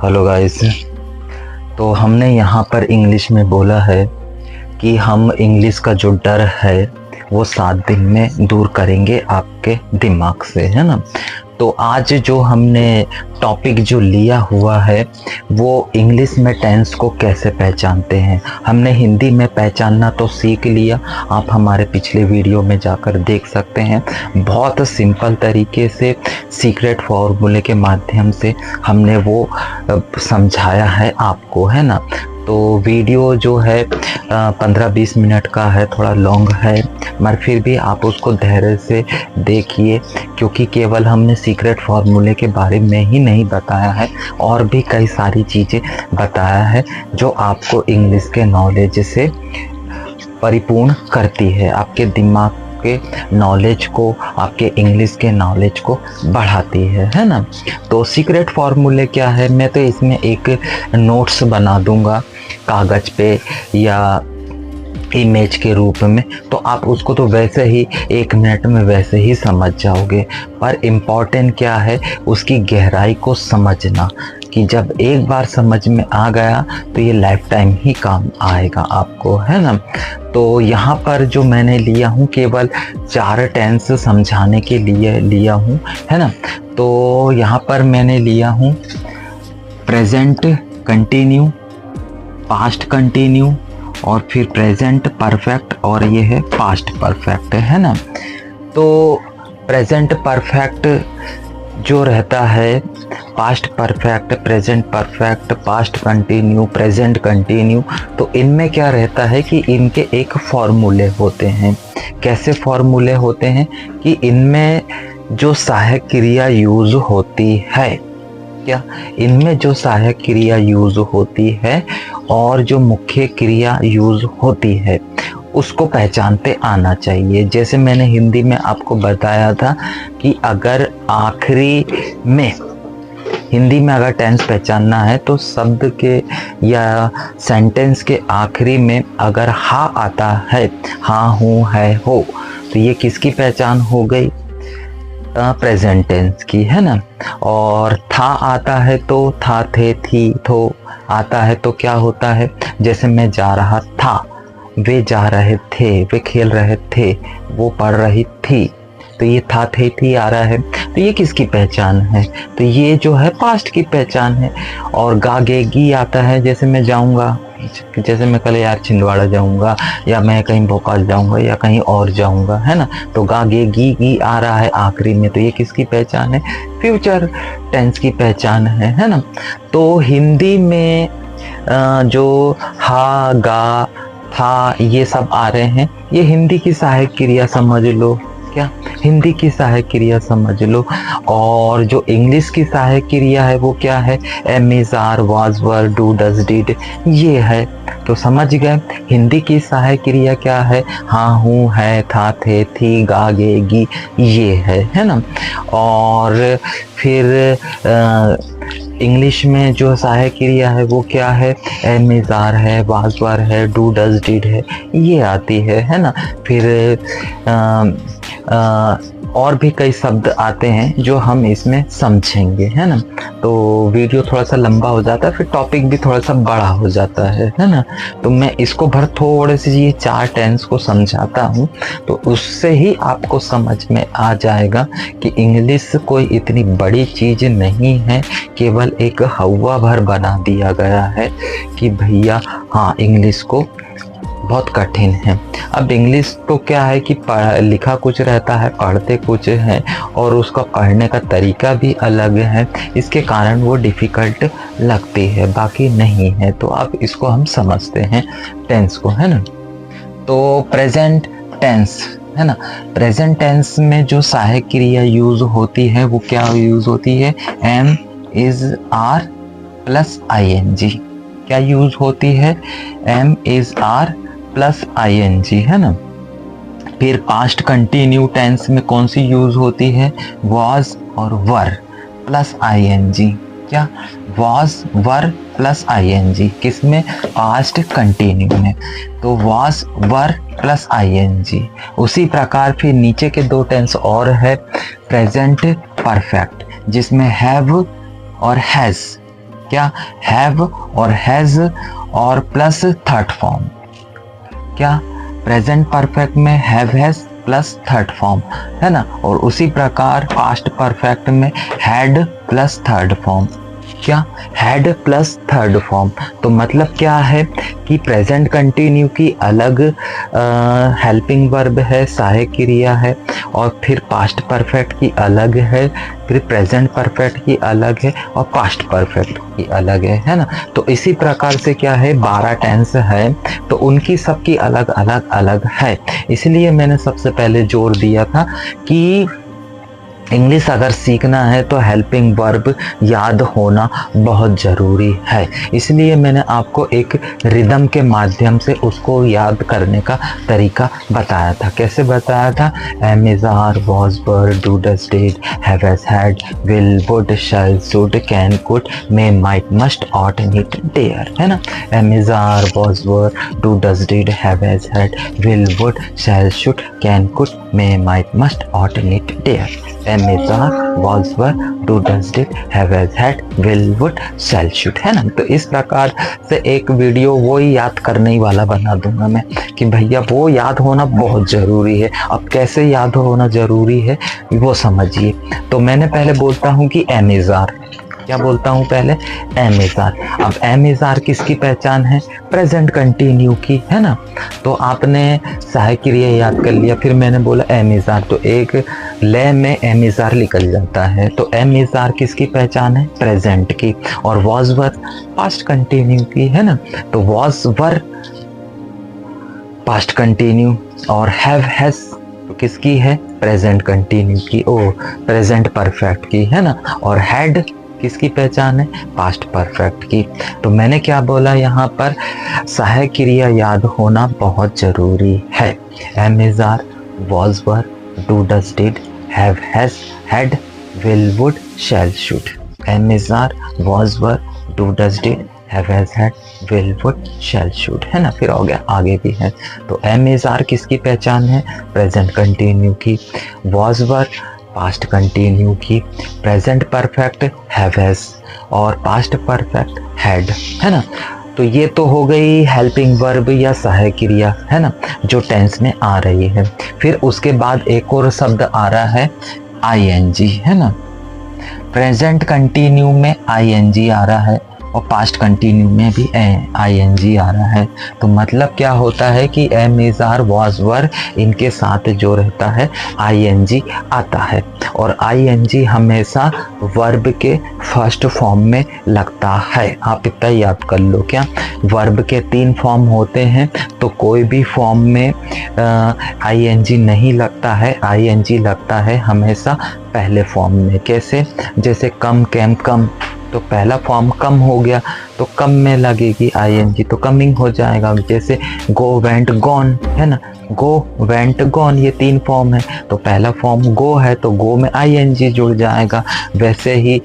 Hello guys. तो हमने यहाँ पर इंग्लिश में बोला है कि हम इंग्लिश का जो डर है वो 7 दिन में दूर करेंगे आपके दिमाग से, है ना। तो आज जो हमने टॉपिक जो लिया हुआ है वो इंग्लिश में टेंस को कैसे पहचानते हैं। हमने हिंदी में पहचानना तो सीख लिया, आप हमारे पिछले वीडियो में जाकर देख सकते हैं। बहुत सिंपल तरीके से सीक्रेट फॉर्मूले के माध्यम से हमने वो समझाया है आपको, है ना। तो वीडियो जो है 15-20 मिनट का है, थोड़ा लॉन्ग है, मगर फिर भी आप उसको धैर्य से देखिए, क्योंकि केवल हमने सीक्रेट फार्मूले के बारे में ही नहीं बताया है, और भी कई सारी चीज़ें बताया है जो आपको इंग्लिश के नॉलेज से परिपूर्ण करती है, आपके दिमाग के नॉलेज को, आपके इंग्लिश के नॉलेज को बढ़ाती है ना। तो सीक्रेट फार्मूले क्या है, मैं तो इसमें एक नोट्स बना दूंगा कागज़ पे या इमेज के रूप में, तो आप उसको तो वैसे ही 1 मिनट में वैसे ही समझ जाओगे। पर इम्पॉर्टेंट क्या है, उसकी गहराई को समझना, कि जब एक बार समझ में आ गया तो ये लाइफ टाइम ही काम आएगा आपको, है ना। तो यहाँ पर जो मैंने लिया हूँ केवल 4 टेंस समझाने के लिए लिया हूँ, है ना। तो यहाँ पर मैंने लिया हूँ प्रेजेंट कंटिन्यू, पास्ट कंटिन्यू, और फिर प्रेजेंट परफेक्ट, और ये है पास्ट परफेक्ट, है ना। तो प्रेजेंट परफेक्ट जो रहता है, past perfect, present perfect, past continue, present continue, तो इनमें क्या रहता है कि इनके एक फॉर्मूले होते हैं। कैसे फॉर्मूले होते हैं कि इनमें जो सहायक क्रिया यूज होती है, क्या इनमें जो सहायक क्रिया यूज होती है और जो मुख्य क्रिया यूज होती है उसको पहचानते आना चाहिए। जैसे मैंने हिंदी में आपको बताया था कि अगर आखिरी में, हिंदी में अगर टेंस पहचानना है तो शब्द के या सेंटेंस के आखिरी में अगर हा आता है, हाँ, हूँ, है, हो, तो ये किसकी पहचान हो गई, प्रेजेंट टेंस की, है ना। और था आता है तो था, थे, थी, थो आता है तो क्या होता है, जैसे मैं जा रहा था, वे जा रहे थे, वे खेल रहे थे, वो पढ़ रही थी, तो ये था, थे, थी आ रहा है, तो ये किसकी पहचान है, तो ये जो है पास्ट की पहचान है। और गा गे गी आता है, जैसे मैं जाऊंगा, जैसे मैं कल यार छिंदवाड़ा जाऊंगा, या मैं कहीं भोपाल जाऊंगा, या कहीं और जाऊंगा, है ना। तो गा गे गी आ रहा है आखिरी में, तो ये किसकी पहचान है, फ्यूचर टेंस की पहचान है ना। तो हिंदी में जो हा, गा, था, ये सब आ रहे हैं, ये हिंदी की सहायक क्रिया समझ लो, क्या हिंदी की सहायक क्रिया समझ लो। और जो इंग्लिश की सहायक क्रिया है वो क्या है, am, is, are, was, were, do, does, did, ये है। तो समझ गए हिंदी की सहायक क्रिया क्या है, हाँ, हूँ, है, था, थे, थी, गा, गे, गी, ये है ना। और फिर इंग्लिश में जो सहायक क्रिया है वो क्या है, एम, इज, आर है, वाज, वर है, डू, डज, डिड है, ये आती है ना। फिर और भी कई शब्द आते हैं जो हम इसमें समझेंगे, है ना। तो वीडियो थोड़ा सा लंबा हो जाता है, फिर टॉपिक भी थोड़ा सा बड़ा हो जाता है ना। तो मैं इसको भर थोड़े से ये 4 टेंस को समझाता हूँ, तो उससे ही आपको समझ में आ जाएगा कि इंग्लिश कोई इतनी बड़ी चीज़ नहीं है, केवल एक हवा भर बना दिया गया है कि भैया हाँ, इंग्लिश को बहुत कठिन है। अब इंग्लिश तो क्या है कि लिखा कुछ रहता है, पढ़ते कुछ है, और उसका पढ़ने का तरीका भी अलग है, इसके कारण वो डिफ़िकल्ट लगती है, बाकी नहीं है। तो अब इसको हम समझते हैं टेंस को, है ना। तो प्रेजेंट टेंस, है ना, प्रेजेंट टेंस में जो सहायक क्रिया यूज होती है वो क्या यूज होती है, am, is, are plus ING, क्या यूज होती है, am, is, are plus ING, है ना। फिर पास्ट कंटिन्यू टेंस में कौन सी यूज होती है, वॉज और वर प्लस ING, क्या वॉज, वर प्लस ING, किसमें, पास्ट कंटिन्यू में, तो वॉज, वर प्लस ING। उसी प्रकार फिर नीचे के 2 टेंस और है, प्रेजेंट परफेक्ट, जिसमें हैव और हैज़, क्या, हैव और हैज और प्लस थर्ड फॉर्म। क्या, प्रेजेंट परफेक्ट में have has plus third form, है ना। और उसी प्रकार पास्ट परफेक्ट में हैड प्लस थर्ड फॉर्म। क्या, हैड प्लस थर्ड फॉर्म। तो मतलब क्या है कि प्रेजेंट कंटिन्यू की अलग हेल्पिंग वर्ब है, सहायक क्रिया है, और फिर पास्ट परफेक्ट की अलग है, फिर प्रेजेंट परफेक्ट की अलग है, और पास्ट परफेक्ट की अलग है ना। तो इसी प्रकार से क्या है, 12 टेंस है, तो उनकी सबकी अलग अलग अलग है। इसलिए मैंने सबसे पहले जोर दिया था कि इंग्लिश अगर सीखना है तो हेल्पिंग वर्ब याद होना बहुत ज़रूरी है। इसलिए मैंने आपको एक रिदम के माध्यम से उसको याद करने का तरीका बताया था। कैसे बताया था, am is are was were do does did have has had will would shall should can could may might must ought need dare, है ना। Am is are was were do does did have has had will would shall should can could may might must ought need dare. Am is are was were do does did have has had will would shall should, है ना। तो इस प्रकार से एक video वो ही याद करने ही वाला बना दूंगा मैं कि भैया वो याद होना बहुत ज़रूरी है। अब कैसे याद होना ज़रूरी है वो समझिए। तो मैंने पहले बोलता हूँ कि एम इज आर, क्या बोलता हूँ पहले, एम इज आर। अब एम इज आर किसकी पहचान है, प्रेजेंट कंटिन्यू की, है ना। तो आपने सहायक क्रिया याद कर लिया, फिर मैंने बोला एम इज आर, तो एक लय में एम इज आर निकल जाता है। तो एम इज आर किसकी पहचान है, प्रेजेंट की, और वॉज वर पास्ट कंटिन्यू की, है ना। तो वॉज वर पास्ट कंटिन्यू, और हैव हैज किसकी है, प्रेजेंट कंटिन्यू की, ओ प्रेजेंट परफेक्ट की, है ना। और हैड किसकी पहचान है, पास्ट परफेक्ट की। तो मैंने क्या बोला यहाँ पर, सहायक क्रिया याद होना बहुत ज़रूरी है। Am is are was were do does did have has had will would shall should. Am is are was were do does did have has had will would shall should, है ना। फिर हो गया आगे भी है। तो एम इज आर किसकी पहचान है, प्रेजेंट कंटिन्यू की, वॉज वर पास्ट कंटिन्यू की, प्रेजेंट परफेक्ट हैव हैज, और पास्ट परफेक्ट हैड, है ना। तो ये तो हो गई हेल्पिंग वर्ब या सहायक क्रिया, है ना, जो टेंस में आ रही है। फिर उसके बाद एक और शब्द आ रहा है आईएनजी, है ना। प्रेजेंट कंटिन्यू में आईएनजी आ रहा है और पास्ट कंटिन्यू में भी आईएनजी आ रहा है। तो मतलब क्या होता है कि am is are was were इनके साथ जो रहता है आईएनजी आता है, और आईएनजी हमेशा वर्ब के फर्स्ट फॉर्म में लगता है। आप इतना याद कर लो, क्या वर्ब के 3 फॉर्म होते हैं, तो कोई भी फॉर्म में आईएनजी नहीं लगता है, आईएनजी लगता है हमेशा पहले फॉर्म में। कैसे, जैसे कम कैम कम, तो पहला फॉर्म कम हो गया तो कम में लगेगी आईएनजी, तो कमिंग हो जाएगा। जैसे गो वेंट गॉन, है ना, गो वेंट गॉन, ये 3 फॉर्म है, तो पहला फॉर्म गो है तो गो में आईएनजी जुड़ जाएगा। वैसे ही